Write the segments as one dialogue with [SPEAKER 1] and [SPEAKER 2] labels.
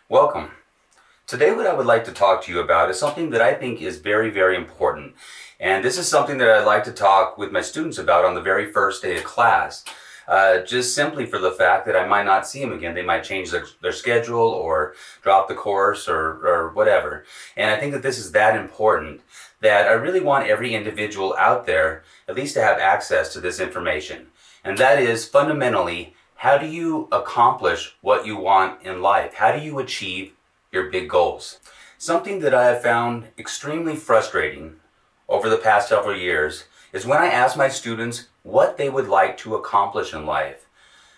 [SPEAKER 1] Welcome. Today what I would like to talk to you about is something that I think is very, very important. And this is something that I'd like to talk with my students about on the very first day of class. Just simply for the fact that I might not see them again. They might change their schedule or drop the course or whatever. And I think that this is that important that I really want every individual out there at least to have access to this information. And that is fundamentally, how do you accomplish what you want in life? How do you achieve your big goals? Something that I have found extremely frustrating over the past several years is when I ask my students what they would like to accomplish in life,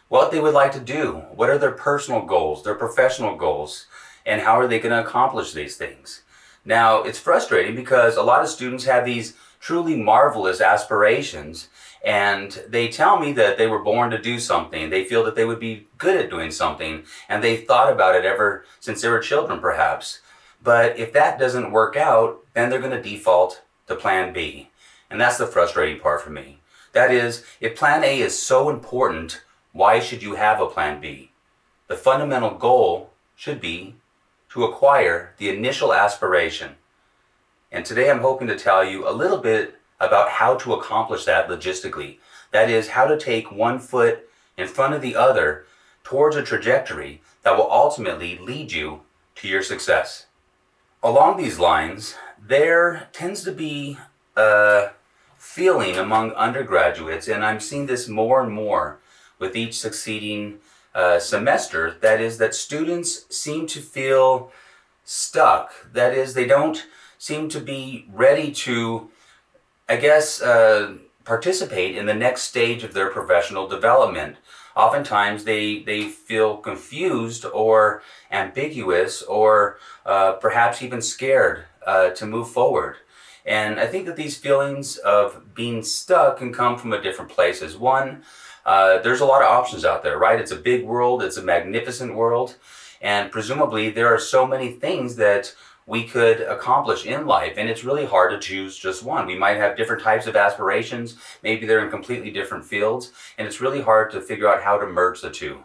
[SPEAKER 1] what they would like to do, what are their personal goals, their professional goals, and how are they going to accomplish these things. Now, it's frustrating because a lot of students have these truly marvelous aspirations, and they tell me that they were born to do something. They feel that they would be good at doing something, and they thought about it ever since they were children, perhaps. But if that doesn't work out, then they're going to default to plan B. And that's the frustrating part for me. That is, if plan A is so important, why should you have a plan B? The fundamental goal should be to acquire the initial aspiration. And today I'm hoping to tell you a little bit about how to accomplish that logistically. That is, how to take one foot in front of the other towards a trajectory that will ultimately lead you to your success. Along these lines, there tends to be a feeling among undergraduates, and I'm seeing this more and more with each succeeding semester, that is that students seem to feel stuck. That is, they don't seem to be ready to, participate in the next stage of their professional development. Oftentimes they feel confused or ambiguous or perhaps even scared to move forward. And I think that these feelings of being stuck can come from a different places. One, there's a lot of options out there, right? It's a big world, it's a magnificent world, and presumably there are so many things that we could accomplish in life, and it's really hard to choose just one. We might have different types of aspirations, maybe they're in completely different fields, and it's really hard to figure out how to merge the two.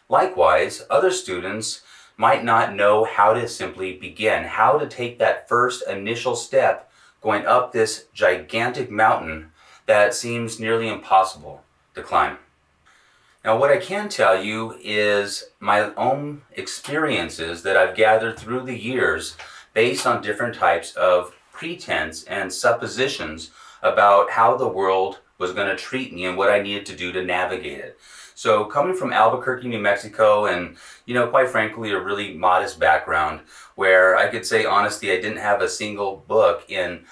[SPEAKER 1] Likewise, other students might not know how to simply begin, how to take that first initial step going up this gigantic mountain that seems nearly impossible to climb. Now, what I can tell you is my own experiences that I've gathered through the years based on different types of pretense and suppositions about how the world was going to treat me and what I needed to do to navigate it. So coming from Albuquerque, New Mexico, and quite frankly, a really modest background where I could say honestly, I didn't have a single book in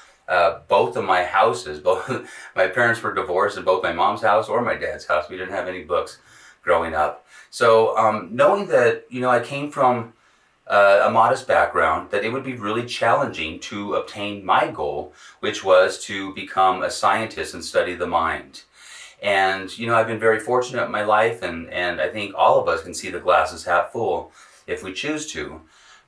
[SPEAKER 1] both of my houses. Both my parents were divorced in both my mom's house or my dad's house. We didn't have any books growing up. So knowing that I came from a modest background, that it would be really challenging to obtain my goal, which was to become a scientist and study the mind. And I've been very fortunate in my life, and I think all of us can see the glass is half full if we choose to.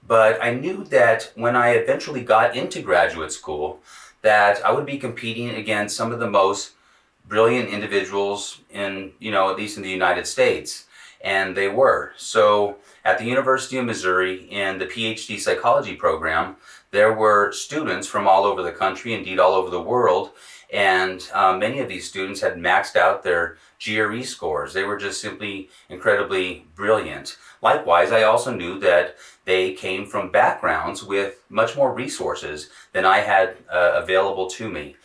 [SPEAKER 1] But I knew that when I eventually got into graduate school, that I would be competing against some of the most brilliant individuals in, at least in the United States. And they were. So at the University of Missouri in the PhD psychology program, there were students from all over the country, indeed all over the world, and many of these students had maxed out their GRE scores. They were just simply incredibly brilliant. Likewise, I also knew that they came from backgrounds with much more resources than I had available to me.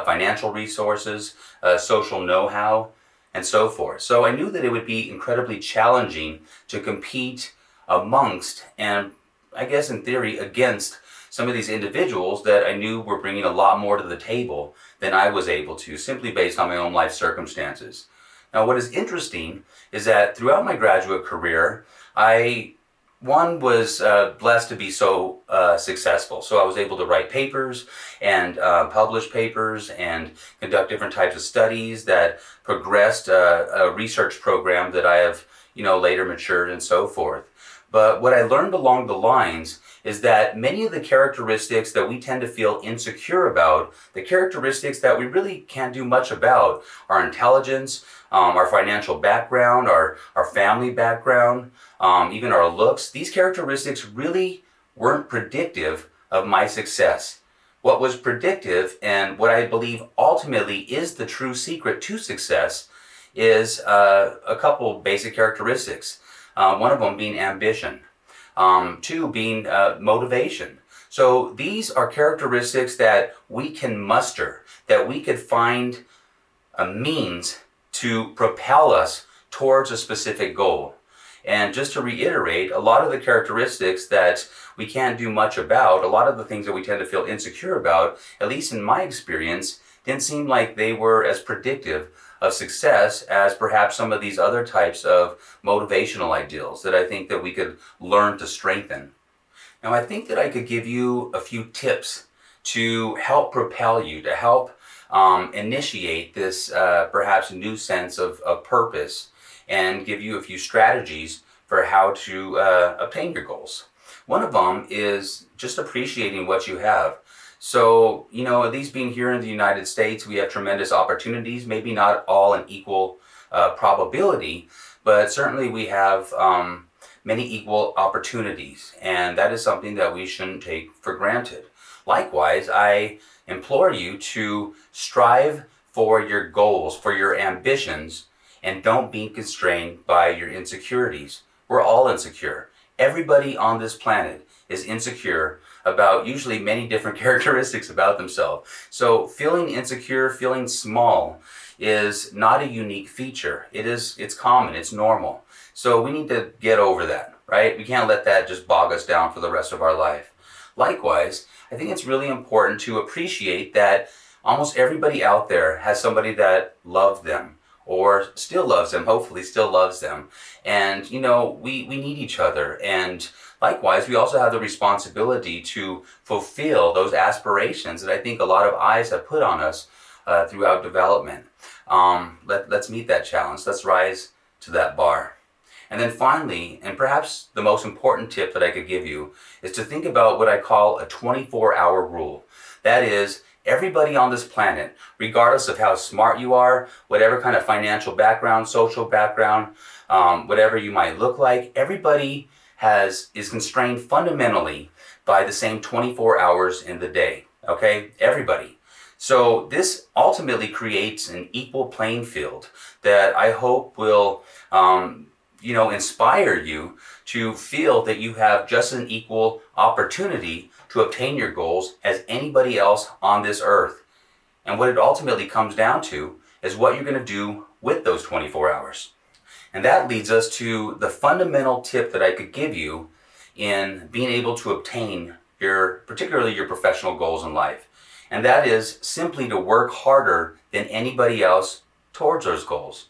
[SPEAKER 1] Financial resources, social know-how, and so forth. So I knew that it would be incredibly challenging to compete amongst, and I guess in theory against, some of these individuals that I knew were bringing a lot more to the table than I was able to, simply based on my own life circumstances. Now, what is interesting is that throughout my graduate career, I was blessed to be so successful. So I was able to write papers and publish papers and conduct different types of studies that progressed a research program that I have, later matured and so forth. But what I learned along the lines is that many of the characteristics that we tend to feel insecure about, the characteristics that we really can't do much about, our intelligence, our financial background, our family background, even our looks, these characteristics really weren't predictive of my success. What was predictive, and what I believe ultimately is the true secret to success, is a couple basic characteristics. One of them being ambition. Two being motivation. So these are characteristics that we can muster, that we could find a means to propel us towards a specific goal. And just to reiterate, a lot of the characteristics that we can't do much about, a lot of the things that we tend to feel insecure about, at least in my experience, didn't seem like they were as predictive of success as perhaps some of these other types of motivational ideals that I think that we could learn to strengthen. Now, I think that I could give you a few tips to help propel you, to help initiate this perhaps new sense of purpose, and give you a few strategies for how to obtain your goals. One of them is just appreciating what you have. So, at least being here in the United States, we have tremendous opportunities, maybe not all in equal probability, but certainly we have many equal opportunities, and that is something that we shouldn't take for granted. Likewise, I implore you to strive for your goals, for your ambitions, and don't be constrained by your insecurities. We're all insecure. Everybody on this planet is insecure about usually many different characteristics about themselves. So feeling insecure, feeling small is not a unique feature. It's common, it's normal. So we need to get over that, right? We can't let that just bog us down for the rest of our life. Likewise, I think it's really important to appreciate that almost everybody out there has somebody that loved them, or still loves them, hopefully still loves them. And, we need each other. And likewise, we also have the responsibility to fulfill those aspirations that I think a lot of eyes have put on us throughout development. Let's meet that challenge. Let's rise to that bar. And then finally, and perhaps the most important tip that I could give you, is to think about what I call a 24-hour rule. That is, everybody on this planet, regardless of how smart you are, whatever kind of financial background, social background, whatever you might look like, everybody is constrained fundamentally by the same 24 hours in the day. Okay? Everybody. So this ultimately creates an equal playing field that I hope will inspire you to feel that you have just an equal opportunity to obtain your goals as anybody else on this earth. And what it ultimately comes down to is what you're going to do with those 24 hours. And that leads us to the fundamental tip that I could give you in being able to obtain particularly your professional goals in life. And that is simply to work harder than anybody else towards those goals.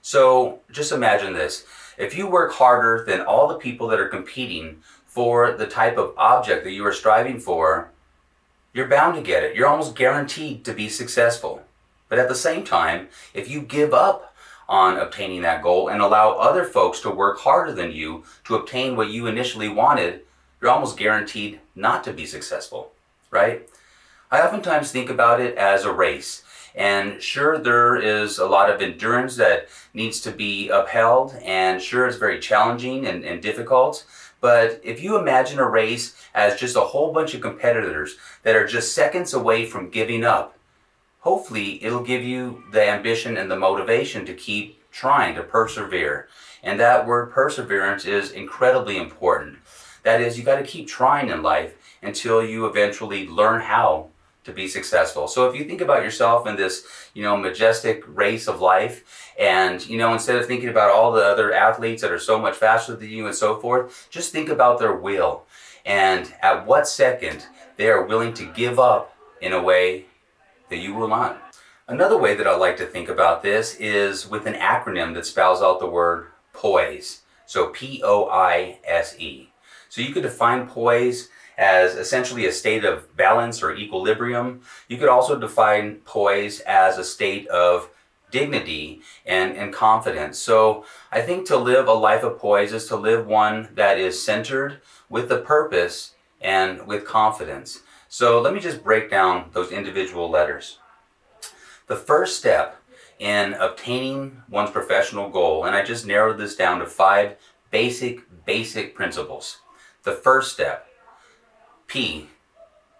[SPEAKER 1] So just imagine this. If you work harder than all the people that are competing for the type of object that you are striving for, you're bound to get it. You're almost guaranteed to be successful. But at the same time, if you give up on obtaining that goal and allow other folks to work harder than you to obtain what you initially wanted, you're almost guaranteed not to be successful, right? I oftentimes think about it as a race. And sure, there is a lot of endurance that needs to be upheld, and sure, it's very challenging and difficult. But if you imagine a race as just a whole bunch of competitors that are just seconds away from giving up, hopefully it'll give you the ambition and the motivation to keep trying, to persevere. And that word perseverance is incredibly important. That is, you got to keep trying in life until you eventually learn how to be successful. So if you think about yourself in this, majestic race of life, and, instead of thinking about all the other athletes that are so much faster than you and so forth, just think about their will and at what second they are willing to give up in a way that you will not. Another way that I like to think about this is with an acronym that spells out the word POISE. So P-O-I-S-E. So you could define poise as essentially a state of balance or equilibrium. You could also define poise as a state of dignity and confidence. So I think to live a life of poise is to live one that is centered with a purpose and with confidence. So let me just break down those individual letters. The first step in obtaining one's professional goal, and I just narrowed this down to 5 basic principles. The first step, P,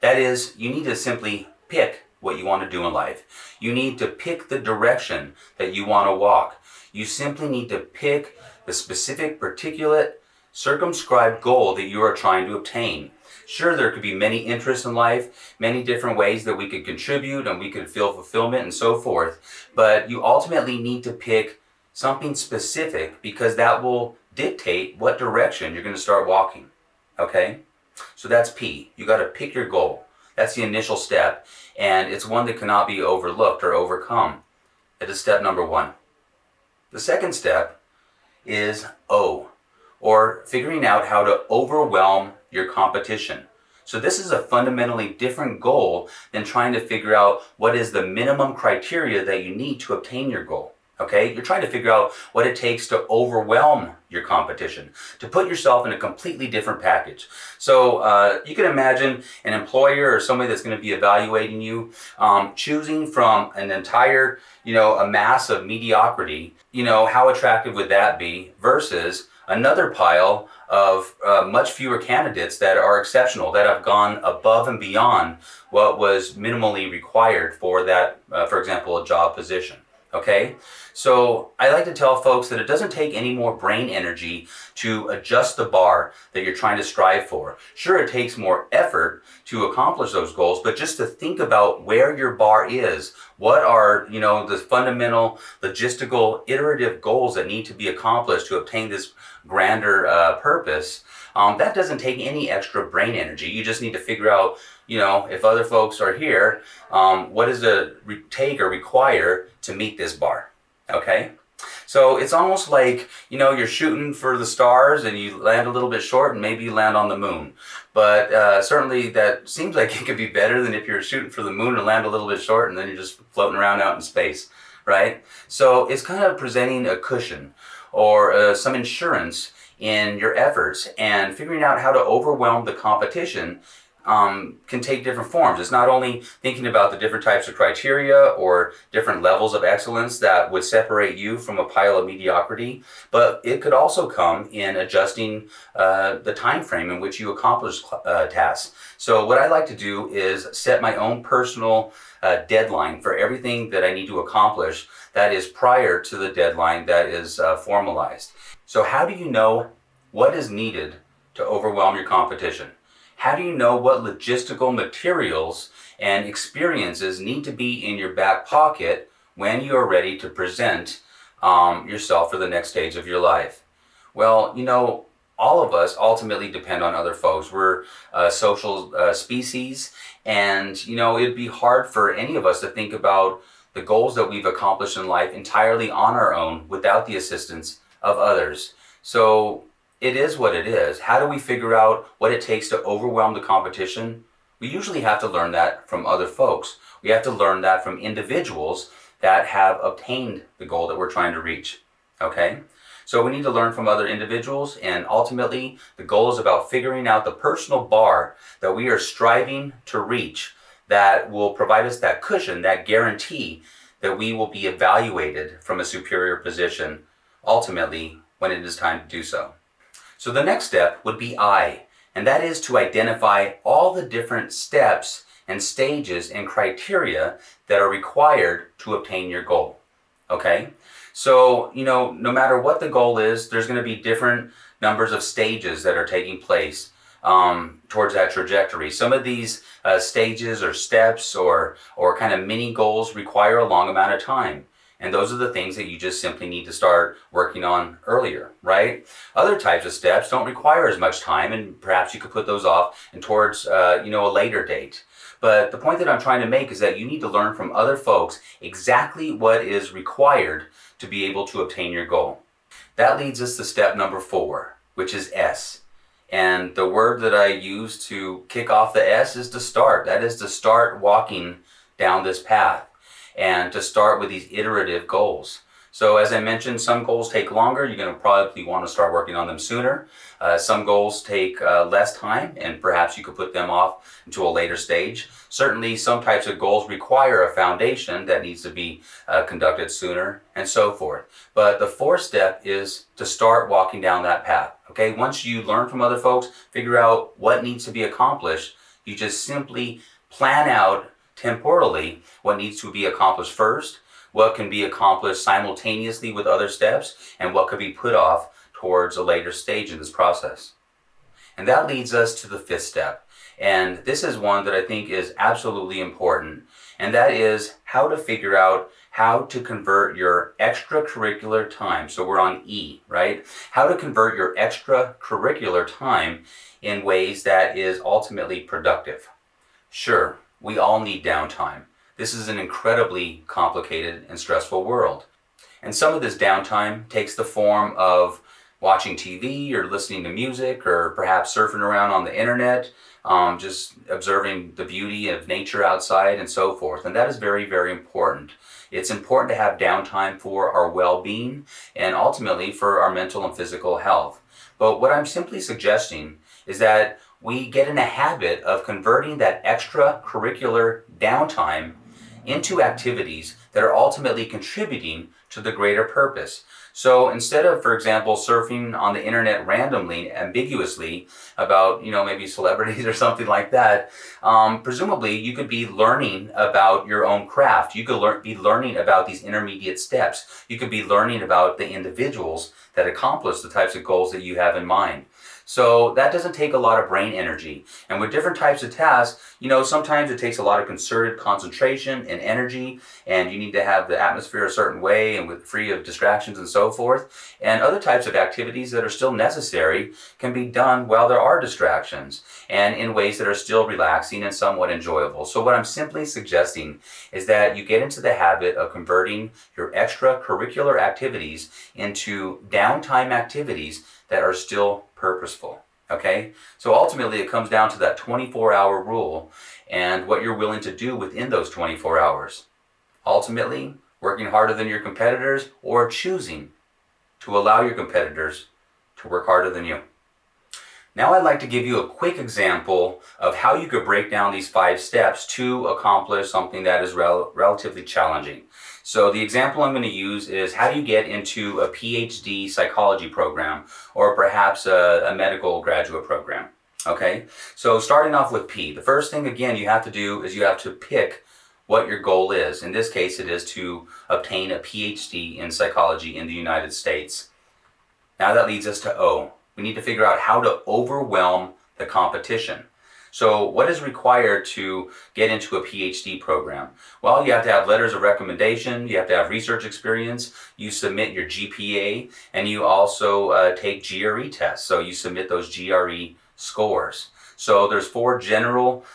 [SPEAKER 1] that is, you need to simply pick what you want to do in life. You need to pick the direction that you want to walk. You simply need to pick the specific, particulate, circumscribed goal that you are trying to obtain. Sure, there could be many interests in life, many different ways that we could contribute and we could feel fulfillment and so forth, but you ultimately need to pick something specific because that will dictate what direction you're going to start walking. Okay? So that's P. You got to pick your goal. That's the initial step, and it's one that cannot be overlooked or overcome. It is step number one. The second step is O, or figuring out how to overwhelm your competition. So this is a fundamentally different goal than trying to figure out what is the minimum criteria that you need to obtain your goal. Okay, you're trying to figure out what it takes to overwhelm your competition, to put yourself in a completely different package. So you can imagine an employer or somebody that's going to be evaluating you, choosing from an entire, a mass of mediocrity. How attractive would that be versus another pile of much fewer candidates that are exceptional, that have gone above and beyond what was minimally required for that, for example, a job position. Okay, so I like to tell folks that it doesn't take any more brain energy to adjust the bar that you're trying to strive for. Sure, it takes more effort to accomplish those goals, but just to think about where your bar is, what are, the fundamental, logistical, iterative goals that need to be accomplished to obtain this grander purpose, that doesn't take any extra brain energy. You just need to figure out, if other folks are here, what does it take or require to meet this bar, okay? So it's almost like, you're shooting for the stars and you land a little bit short and maybe you land on the moon. But certainly that seems like it could be better than if you're shooting for the moon and land a little bit short and then you're just floating around out in space, right? So it's kind of presenting a cushion or some insurance in your efforts, and figuring out how to overwhelm the competition can take different forms. It's not only thinking about the different types of criteria or different levels of excellence that would separate you from a pile of mediocrity, but it could also come in adjusting the time frame in which you accomplish tasks. So what I like to do is set my own personal deadline for everything that I need to accomplish that is prior to the deadline that is formalized. So how do you know what is needed to overwhelm your competition? How do you know what logistical materials and experiences need to be in your back pocket when you are ready to present yourself for the next stage of your life? Well, all of us ultimately depend on other folks. We're a social species, and it'd be hard for any of us to think about the goals that we've accomplished in life entirely on our own without the assistance of others. So it is what it is. How do we figure out what it takes to overwhelm the competition? We usually have to learn that from other folks. We have to learn that from individuals that have obtained the goal that we're trying to reach. Okay? So we need to learn from other individuals, and ultimately the goal is about figuring out the personal bar that we are striving to reach that will provide us that cushion, that guarantee that we will be evaluated from a superior position ultimately when it is time to do so. So the next step would be I, and that is to identify all the different steps and stages and criteria that are required to obtain your goal. Okay? So, no matter what the goal is, there's going to be different numbers of stages that are taking place towards that trajectory. Some of these stages or steps or kind of mini goals require a long amount of time. And those are the things that you just simply need to start working on earlier, right? Other types of steps don't require as much time, and perhaps you could put those off and towards, a later date. But the point that I'm trying to make is that you need to learn from other folks exactly what is required to be able to obtain your goal. That leads us to step number 4, which is S. And the word that I use to kick off the S is to start. That is to start walking down this path and to start with these iterative goals. So as I mentioned, some goals take longer. You're going to probably want to start working on them sooner. Some goals take less time, and perhaps you could put them off into a later stage. Certainly, some types of goals require a foundation that needs to be conducted sooner, and so forth. But the fourth step is to start walking down that path. Okay, once you learn from other folks, figure out what needs to be accomplished, you just simply plan out temporally what needs to be accomplished first, what can be accomplished simultaneously with other steps, and what could be put off towards a later stage in this process. And that leads us to the fifth step. And this is one that I think is absolutely important. And that is how to figure out how to convert your extracurricular time. So we're on E, right? How to convert your extracurricular time in ways that is ultimately productive. Sure, we all need downtime. This is an incredibly complicated and stressful world. And some of this downtime takes the form of watching TV or listening to music or perhaps surfing around on the internet, just observing the beauty of nature outside and so forth. And that is very, very important. It's important to have downtime for our well-being and ultimately for our mental and physical health. But what I'm simply suggesting is that we get in a habit of converting that extracurricular downtime into activities that are ultimately contributing to the greater purpose. So instead of, for example, surfing on the internet randomly, ambiguously about, maybe celebrities or something like that, presumably you could be learning about your own craft. You could be learning about these intermediate steps. You could be learning about the individuals that accomplish the types of goals that you have in mind. So that doesn't take a lot of brain energy. And with different types of tasks, sometimes it takes a lot of concerted concentration and energy, and you need to have the atmosphere a certain way and free of distractions and so forth. And other types of activities that are still necessary can be done while there are distractions and in ways that are still relaxing and somewhat enjoyable. So what I'm simply suggesting is that you get into the habit of converting your extracurricular activities into downtime activities that are still purposeful. Okay? So ultimately it comes down to that 24-hour rule and what you're willing to do within those 24 hours. Ultimately, working harder than your competitors or choosing to allow your competitors to work harder than you. Now I'd like to give you a quick example of how you could break down these 5 steps to accomplish something that is relatively challenging. So the example I'm going to use is how do you get into a PhD psychology program or perhaps a medical graduate program. Okay, so starting off with P, the first thing again you have to do is you have to pick what your goal is. In this case it is to obtain a PhD in psychology in the United States. Now that leads us to O. We need to figure out how to overwhelm the competition. So what is required to get into a PhD program? Well, you have to have letters of recommendation, you have to have research experience, you submit your GPA, and you also take GRE tests. So you submit those GRE scores. So there's 4 general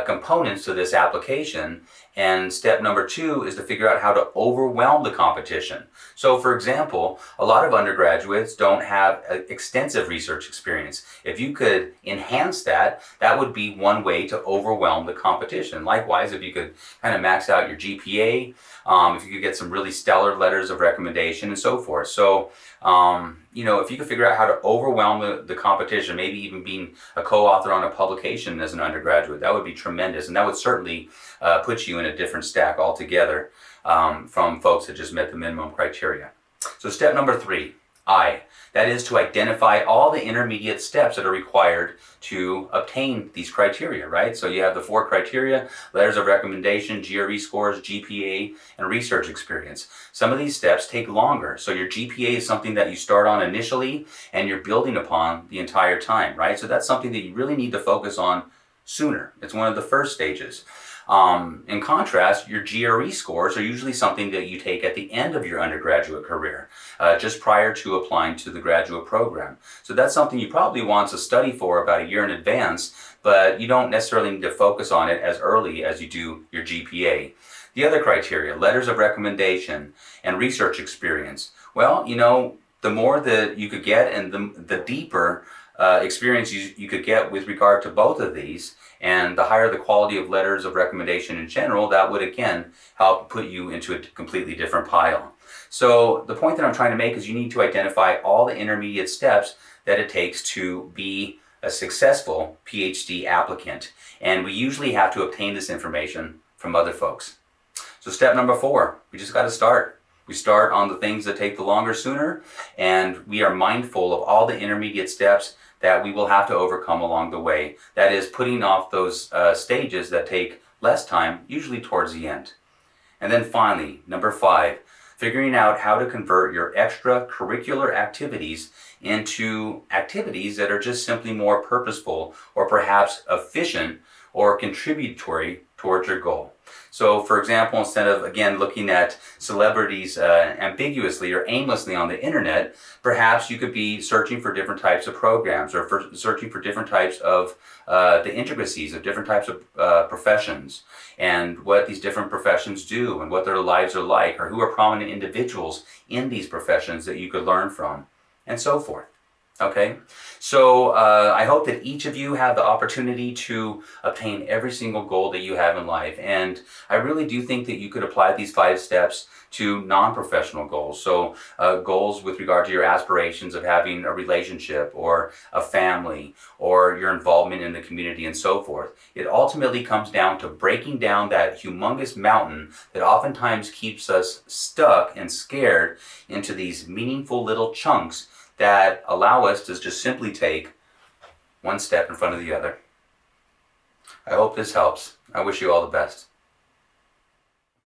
[SPEAKER 1] components to this application, and step number 2 is to figure out how to overwhelm the competition. So for example, a lot of undergraduates don't have extensive research experience. If you could enhance that, that would be one way to overwhelm the competition. Likewise, if you could kind of max out your GPA, if you could get some really stellar letters of recommendation and so forth. So, if you could figure out how to overwhelm the competition, maybe even being a co-author on a publication as an undergraduate, that would be tremendous. And that would certainly put you in a different stack altogether from folks that just met the minimum criteria. So step number 3, I. That is to identify all the intermediate steps that are required to obtain these criteria, right? So you have the 4 criteria: letters of recommendation, GRE scores, GPA, and research experience. Some of these steps take longer. So your GPA is something that you start on initially and you're building upon the entire time, right? So that's something that you really need to focus on sooner. It's one of the first stages. In contrast, your GRE scores are usually something that you take at the end of your undergraduate career, just prior to applying to the graduate program. So that's something you probably want to study for about a year in advance, but you don't necessarily need to focus on it as early as you do your GPA. The other criteria, letters of recommendation and research experience. Well, the more that you could get and the deeper experience you could get with regard to both of these, and the higher the quality of letters of recommendation in general, that would again help put you into a completely different pile. So the point that I'm trying to make is you need to identify all the intermediate steps that it takes to be a successful PhD applicant. And we usually have to obtain this information from other folks. So step number 4, we just got to start. We start on the things that take the longer sooner, and we are mindful of all the intermediate steps that we will have to overcome along the way. That is, putting off those stages that take less time, usually towards the end. And then finally, number 5, figuring out how to convert your extracurricular activities into activities that are just simply more purposeful or perhaps efficient or contributory towards your goal. So for example, instead of again looking at celebrities ambiguously or aimlessly on the internet, perhaps you could be searching for different types of programs, or searching for different types of the intricacies of different types of professions, and what these different professions do and what their lives are like, or who are prominent individuals in these professions that you could learn from, and so forth. Okay, so I hope that each of you have the opportunity to obtain every single goal that you have in life, and I really do think that you could apply these 5 steps to non-professional goals. So goals with regard to your aspirations of having a relationship or a family or your involvement in the community and so forth. It ultimately comes down to breaking down that humongous mountain that oftentimes keeps us stuck and scared into these meaningful little chunks that allow us to just simply take one step in front of the other. I hope this helps. I wish you all the best.